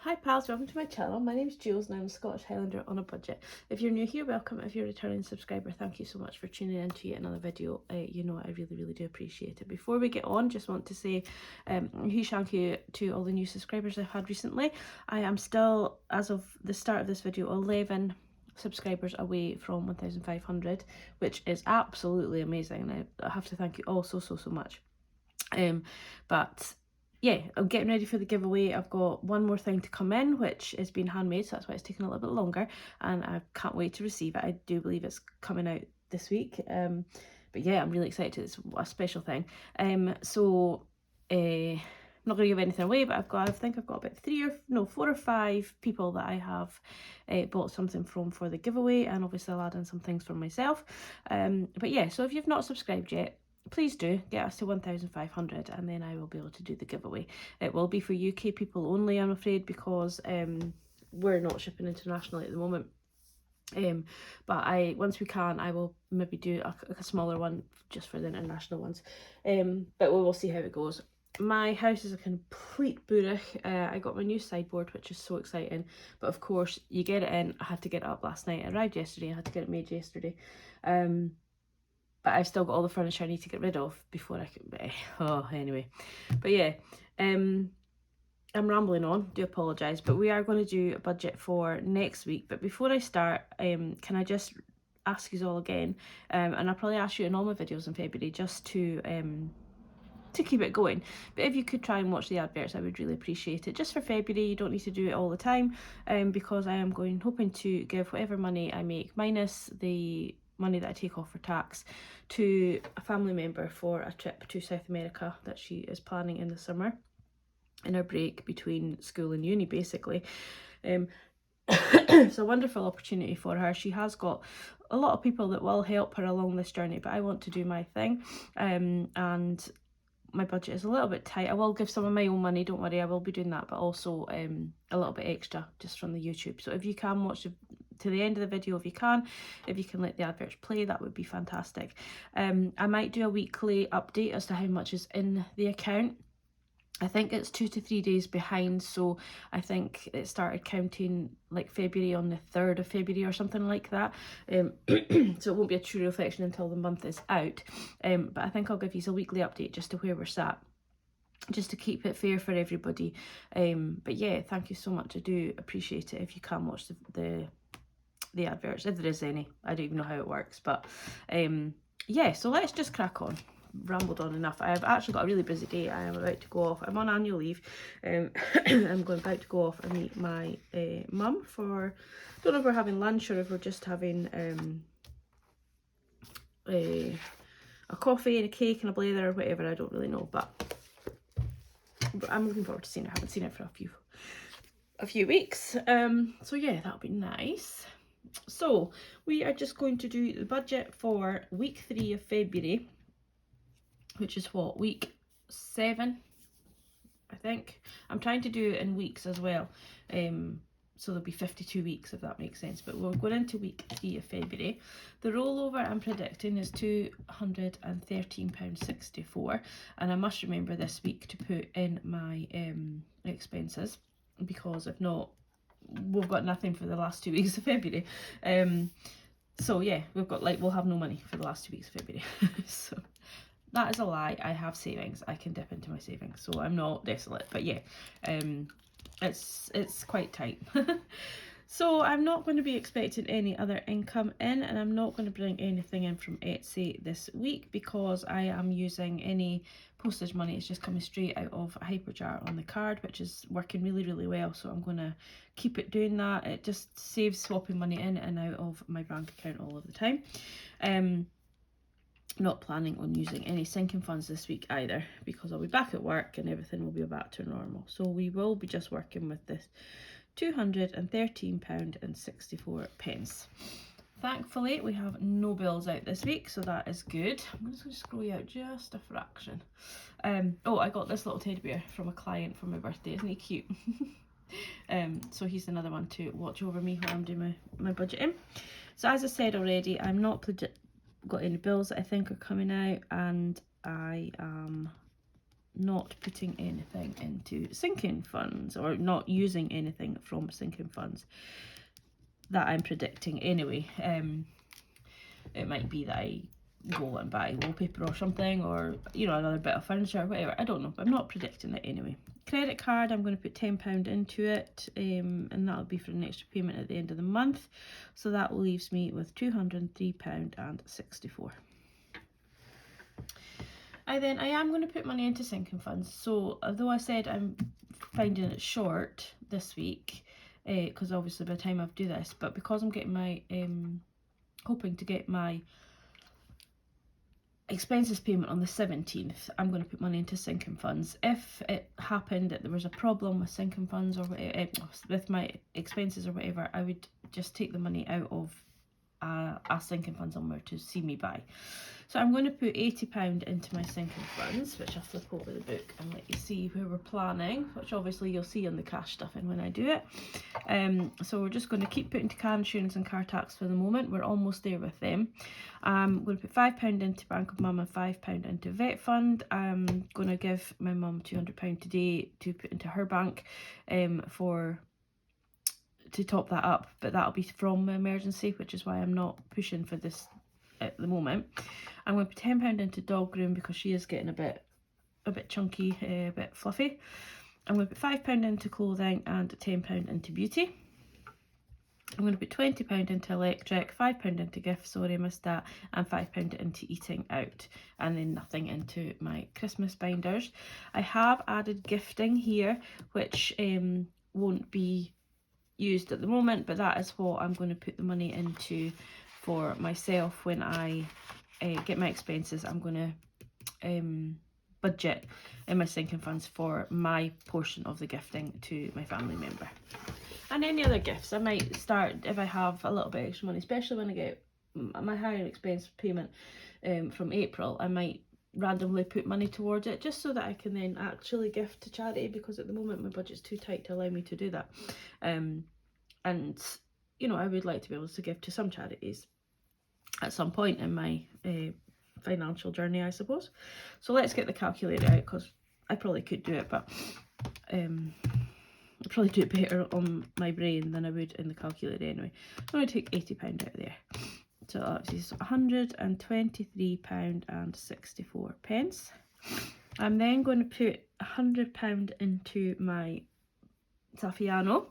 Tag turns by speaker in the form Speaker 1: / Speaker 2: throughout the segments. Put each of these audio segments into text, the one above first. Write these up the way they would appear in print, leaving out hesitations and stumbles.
Speaker 1: Hi pals, welcome to my channel. My name's Julz and I'm a Scottish Highlander on a budget. If you're new here, welcome. If you're a returning subscriber, thank you so much for tuning in to yet another video. You know, I really do appreciate it. Before we get on, just want to say a huge thank you to all the new subscribers I've had recently. I am still, as of the start of this video, 11 subscribers away from 1,500, which is absolutely amazing, and I have to thank you all so much. But yeah, I'm getting ready for the giveaway. I've got one more thing to come in, which is being handmade, so that's why it's taking a little bit longer, and I can't wait to receive it. I do believe it's coming out this week. But yeah, I'm really excited. It's a special thing. I'm not going to give anything away, but I think I've got about 4 or 5 people that I have bought something from for the giveaway, and obviously I'll add in some things for myself. But yeah, so if you've not subscribed yet, please do get us to 1,500 and then I will be able to do the giveaway. It will be for UK people only, I'm afraid, because we're not shipping internationally at the moment. But once we can, I will maybe do a smaller one just for the international ones. But we will see how it goes. My house is a complete burach. I got my new sideboard, which is so exciting. But of course, you get it in. I had to get it up last night. It arrived yesterday. I had to get it made yesterday. But I've still got all the furniture I need to get rid of before I can... anyway. But yeah, I'm rambling on, do apologise, but we are going to do a budget for next week. But before I start, can I just ask you all again, and I'll probably ask you in all my videos in February, just to keep it going. But if you could try and watch the adverts, I would really appreciate it. Just for February, you don't need to do it all the time, because I am hoping to give whatever money I make, minus the money that I take off for tax, to a family member for a trip to South America that she is planning in the summer, in her break between school and uni, basically. It's a wonderful opportunity for her. She has got a lot of people that will help her along this journey, but I want to do my thing, and my budget is a little bit tight. I will give some of my own money, don't worry, I will be doing that, but also a little bit extra just from the YouTube. So if you can watch to the end of the video, if you can let the adverts play, that would be fantastic. I might do a weekly update as to how much is in the account. I think it's 2 to 3 days behind, so I think it started counting like February on the 3rd of February or something like that. So it won't be a true reflection until the month is out. But I think I'll give you a weekly update just to where we're sat, just to keep it fair for everybody. But yeah, thank you so much. I do appreciate it if you can watch the adverts, if there is any. I don't even know how it works, but yeah, so let's just crack on. Rambled on enough. I have actually got a really busy day. I am about to go off. I'm on annual leave. I'm about to go off and meet my mum for, don't know if we're having lunch or if we're just having a coffee and a cake and a blather or whatever. I don't really know, but I'm looking forward to seeing her. I haven't seen her for a few weeks. So yeah, that'll be nice. So we are just going to do the budget for week 3 of February, which is what, week 7, I think. I'm trying to do it in weeks as well, so there'll be 52 weeks, if that makes sense. But we're going into week 3 of February. The rollover I'm predicting is £213.64, and I must remember this week to put in my expenses, because if not, we've got nothing for the last 2 weeks of February. So yeah, we'll have no money for the last 2 weeks of February. So that is a lie. I have savings. I can dip into my savings, so I'm not desolate. But yeah, it's quite tight. So I'm not going to be expecting any other income in, and I'm not going to bring anything in from Etsy this week because I am using any postage money. It's just coming straight out of a Hyperjar on the card, which is working really well. So I'm going to keep it doing that. It just saves swapping money in and out of my bank account all of the time. Not planning on using any sinking funds this week either, because I'll be back at work and everything will be back to normal. So we will be just working with this £213.64. Thankfully, we have no bills out this week, so that is good. I'm just going to scroll you out just a fraction. Oh, I got this little teddy bear from a client for my birthday. Isn't he cute? So he's another one to watch over me while I'm doing my budgeting. So as I said already, I'm not got any bills that I think are coming out, and I am not putting anything into sinking funds, or not using anything from sinking funds that I'm predicting anyway. It might be that I go and buy wallpaper or something, or, you know, another bit of furniture or whatever. I don't know, but I'm not predicting it anyway. Credit card, I'm going to put £10 into it, and that'll be for an extra payment at the end of the month. So that leaves me with £203.64. I am going to put money into sinking funds. So although I said I'm finding it short this week, because obviously by the time I do this, but because I'm getting my hoping to get my expenses payment on the 17th, I'm going to put money into sinking funds. If it happened that there was a problem with sinking funds or with my expenses or whatever, I would just take the money out of a sinking fund somewhere to see me buy. So I'm going to put £80 into my sinking funds, which I'll flip over the book and let you see where we're planning, which obviously you'll see on the cash stuffing when I do it. So we're just going to keep putting to car insurance and car tax for the moment. We're almost there with them. I'm going to put £5 into Bank of Mum and £5 into vet fund. I'm going to give my mum £200 today to put into her bank to top that up, but that'll be from emergency, which is why I'm not pushing for this at the moment. I'm going to put £10 into dog groom because she is getting a bit chunky, a bit fluffy. I'm going to put £5 into clothing and £10 into beauty. I'm going to put £20 into electric, £5 into gifts, sorry I missed that, and £5 into eating out, and then nothing into my Christmas binders. I have added gifting here, which won't be used at the moment, but that is what I'm going to put the money into for myself when I get my expenses. I'm going to budget in my sinking funds for my portion of the gifting to my family member. And any other gifts, I might start, if I have a little bit extra money, especially when I get my higher expense payment from April, I might randomly put money towards it just so that I can then actually gift to charity, because at the moment my budget's too tight to allow me to do that. And you know, I would like to be able to give to some charities at some point in my financial journey, I suppose. So let's get the calculator out, because I probably could do it, but I'd probably do it better on my brain than I would in the calculator anyway. I'm going to take £80 out of there. So that's £123.64. I'm then going to put £100 into my Saffiano.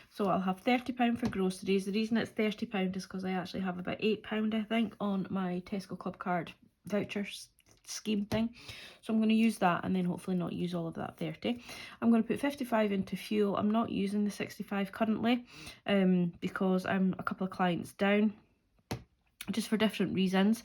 Speaker 1: So I'll have £30 for groceries. The reason it's £30 is because I actually have about £8, I think, on my Tesco Club card voucher scheme thing. So I'm going to use that and then hopefully not use all of that 30. I'm going to put 55 into fuel. I'm not using the 65 currently because I'm a couple of clients down, just for different reasons.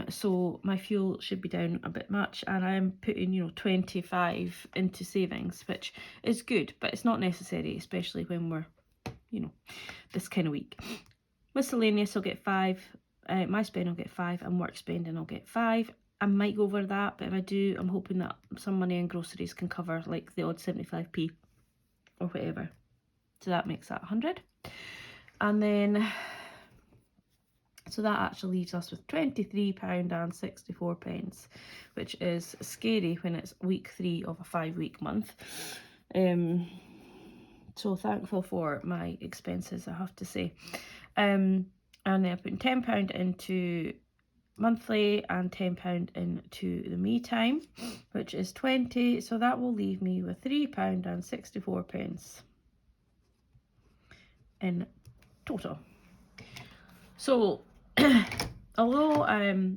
Speaker 1: So my fuel should be down a bit much, and I'm putting, you know, 25 into savings, which is good, but it's not necessary, especially when we're, you know, this kind of week. Miscellaneous, I'll get 5. My spend I'll get 5, and work spending I'll get 5. I might go over that, but if I do, I'm hoping that some money in groceries can cover like the odd 75p or whatever. So that makes that 100. And then, so that actually leaves us with £23.64, which is scary when it's week 3 of a 5-week month. So thankful for my expenses, I have to say. And then I'm putting £10 into monthly and £10 into the me time, which is 20. So that will leave me with £3.64 in total. So although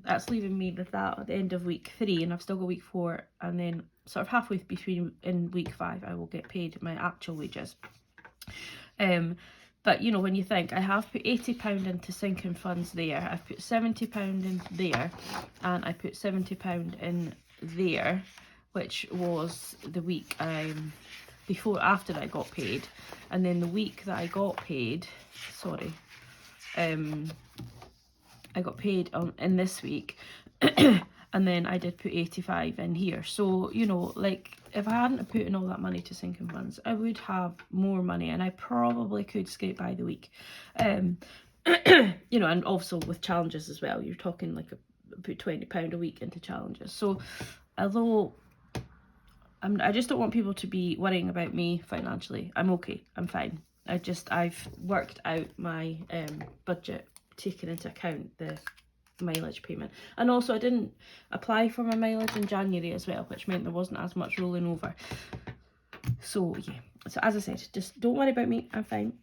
Speaker 1: that's leaving me with that at the end of week 3, and I've still got week 4, and then sort of halfway between in week 5 I will get paid my actual wages. But you know, when you think, I have put £80 into sinking funds there, I've put £70 in there, and I put £70 in there, which was the week after I got paid. And then the week that I got paid, sorry, I got paid in this week, and then I did put 85 in here. So, you know, like, if I hadn't put in all that money to sinking funds, I would have more money, and I probably could skate by the week. You know, and also with challenges as well, you're talking like put £20 a week into challenges. So although I just don't want people to be worrying about me financially. I'm okay. I'm fine. I've worked out my budget, taking into account the mileage payment. And also I didn't apply for my mileage in January as well, which meant there wasn't as much rolling over. So yeah, so as I said, just don't worry about me, I'm fine.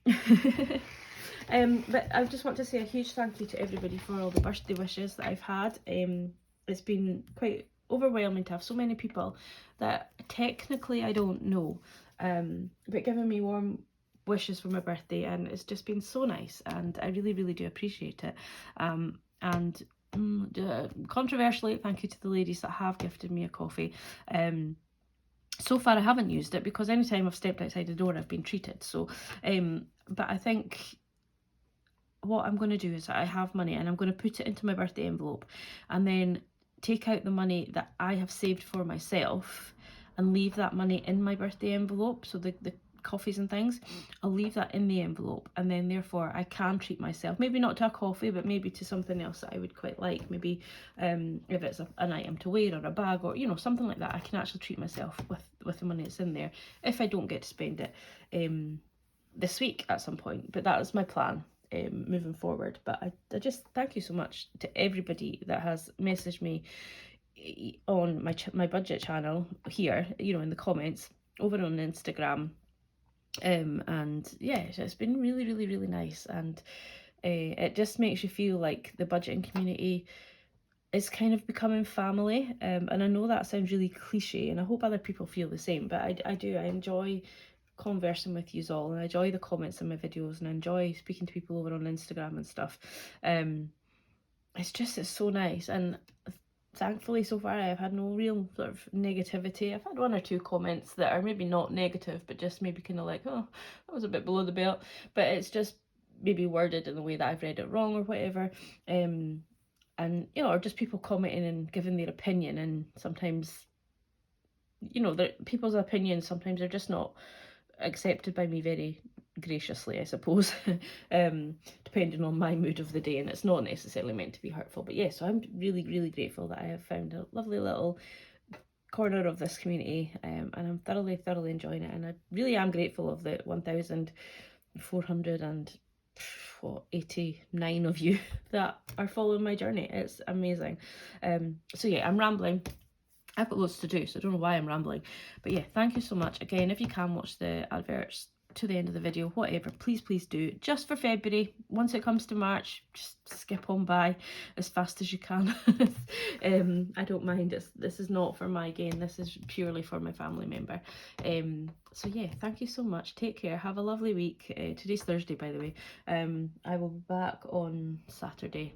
Speaker 1: But I just want to say a huge thank you to everybody for all the birthday wishes that I've had. It's been quite overwhelming to have so many people that technically I don't know, but giving me warm wishes for my birthday, and it's just been so nice, and I really, really do appreciate it. And controversially, thank you to the ladies that have gifted me a coffee. So far I haven't used it because anytime I've stepped outside the door I've been treated. So but I think what I'm going to do is I have money and I'm going to put it into my birthday envelope, and then take out the money that I have saved for myself and leave that money in my birthday envelope. So the coffees and things, I'll leave that in the envelope, and then therefore I can treat myself, maybe not to a coffee, but maybe to something else that I would quite like, maybe if it's an item to wear or a bag or, you know, something like that. I can actually treat myself with the money that's in there if I don't get to spend it this week at some point. But that is my plan moving forward. But I just thank you so much to everybody that has messaged me on my budget channel here, you know, in the comments, over on Instagram. And yeah, it's been really, really, really nice, and it just makes you feel like the budgeting community is kind of becoming family. And I know that sounds really cliche, and I hope other people feel the same, but I do. I enjoy conversing with you all, and I enjoy the comments in my videos, and I enjoy speaking to people over on Instagram and stuff. It's so nice, and thankfully so far I've had no real sort of negativity. I've had one or two comments that are maybe not negative, but just maybe kind of like, oh, that was a bit below the belt, but it's just maybe worded in the way that I've read it wrong or whatever. And you know, or just people commenting and giving their opinion, and sometimes, you know, people's opinions sometimes are just not accepted by me very graciously, I suppose. Depending on my mood of the day, and it's not necessarily meant to be hurtful. But yes, so I'm really, really grateful that I have found a lovely little corner of this community, and I'm thoroughly enjoying it. And I really am grateful of the 1,489 of you that are following my journey. It's amazing. So yeah, I'm rambling. I've got loads to do, so I don't know why I'm rambling. But yeah, thank you so much. Again, if you can watch the adverts to the end of the video, whatever, please do. Just for February. Once it comes to March, just skip on by as fast as you can. I don't mind. This is not for my gain. This is purely for my family member. So yeah, thank you so much. Take care. Have a lovely week. Today's Thursday, by the way. I will be back on Saturday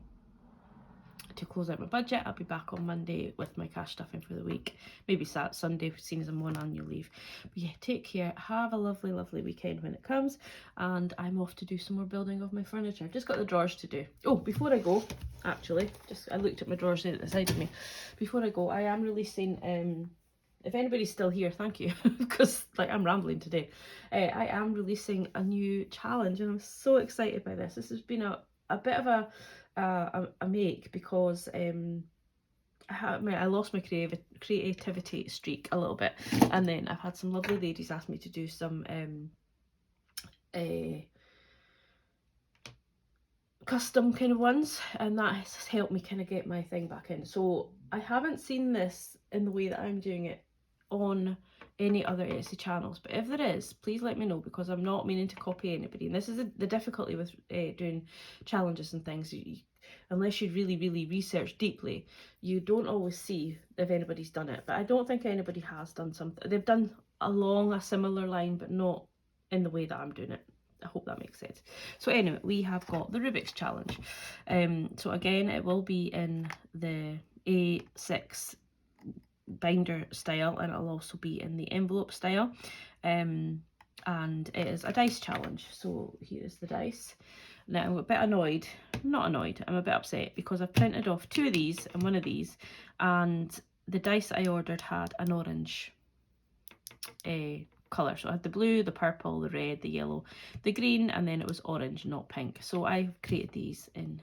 Speaker 1: to close out my budget. I'll be back on Monday with my cash stuffing for the week, maybe Sunday, seeing as I'm on annual leave. But yeah, take care, have a lovely weekend when it comes, and I'm off to do some more building of my furniture. I've just got the drawers to do. Oh, before I go, actually, I looked at my drawers there at the side of me. Before I go, I am releasing, if anybody's still here, thank you, because like I'm rambling today. I am releasing a new challenge, and I'm so excited by this. This has been a bit of a make, because I lost my creativity streak a little bit, and then I've had some lovely ladies ask me to do some custom kind of ones, and that has helped me kind of get my thing back in. So I haven't seen this in the way that I'm doing it on any other Etsy channels, but if there is, please let me know, because I'm not meaning to copy anybody. And this is the difficulty with doing challenges and things. Unless you really research deeply, you don't always see if anybody's done it. But I don't think anybody has done something. They've done along a similar line, but not in the way that I'm doing it. I hope that makes sense. So anyway, we have got the Rubik's challenge. So again, it will be in the A6 binder style, and it'll also be in the envelope style, and it is a dice challenge. So here is the dice. Now I'm a bit annoyed, not annoyed, I'm a bit upset, because I've printed off 2 of these and 1 of these, and the dice I ordered had an orange colour. So I had the blue, the purple, the red, the yellow, the green, and then it was orange, not pink. So I've created these in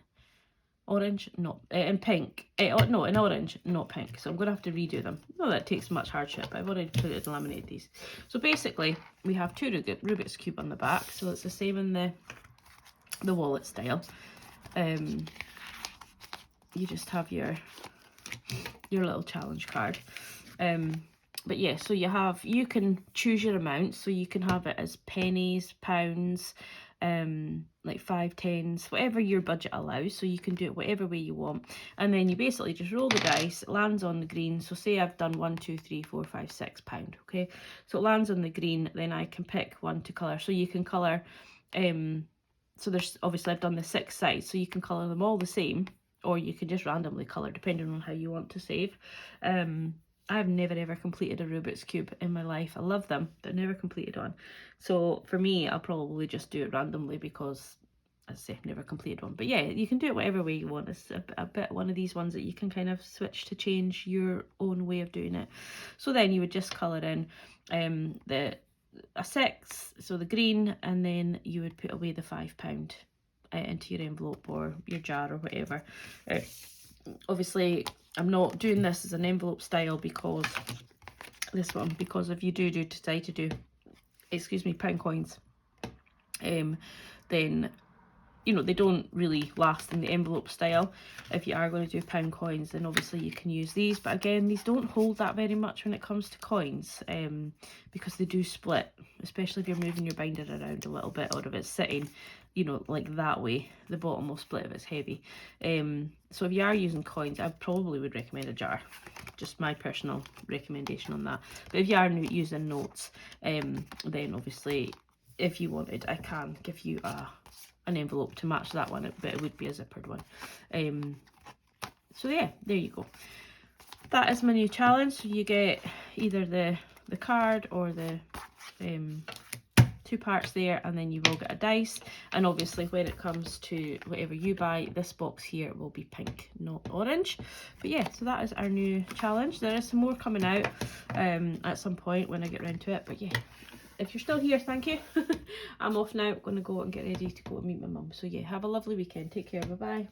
Speaker 1: orange, not in pink. No, in orange, not pink. So I'm going to have to redo them. Not that it takes much hardship, but I've already put it and laminated these. So basically, we have 2 Rubik's Cube on the back. So it's the same in the wallet style. You just have your little challenge card. But yeah, so you can choose your amount. So you can have it as pennies, pounds, like 5, 10s, whatever your budget allows. So you can do it whatever way you want. And then you basically just roll the dice, it lands on the green. So say I've done 1, 2, 3, 4, 5, 6 pound, okay? So it lands on the green, then I can pick one to colour. So you can colour, so there's, obviously I've done the 6 sides, so you can colour them all the same, or you can just randomly colour depending on how you want to save. I've never ever completed a Rubik's Cube in my life. I love them, but never completed one. So for me, I'll probably just do it randomly because, as I say, I've never completed one. But yeah, you can do it whatever way you want. It's a bit one of these ones that you can kind of switch to change your own way of doing it. So then you would just colour in a 6, so the green, and then you would put away the £5 into your envelope or your jar or whatever. Obviously, I'm not doing this as an envelope style because if you do decide to do, pound coins, then, you know, they don't really last in the envelope style. If you are going to do pound coins, then obviously you can use these. But again, these don't hold that very much when it comes to coins, because they do split, especially if you're moving your binder around a little bit, or if it's sitting, you know, like that way, the bottom will split if it's heavy. So if you are using coins, I probably would recommend a jar. Just my personal recommendation on that. But if you are using notes, then obviously, if you wanted, I can give you an envelope to match that one, but it would be a zippered one. So yeah, there you go. That is my new challenge. So you get either the card or the 2 parts there, and then you will get a dice. And obviously when it comes to whatever you buy, this box here will be pink, not orange. But yeah, so that is our new challenge. There is some more coming out at some point when I get around to it, but yeah, if you're still here, thank you. I'm off now. I'm going to go and get ready to go and meet my mum. So yeah, have a lovely weekend. Take care. Bye bye.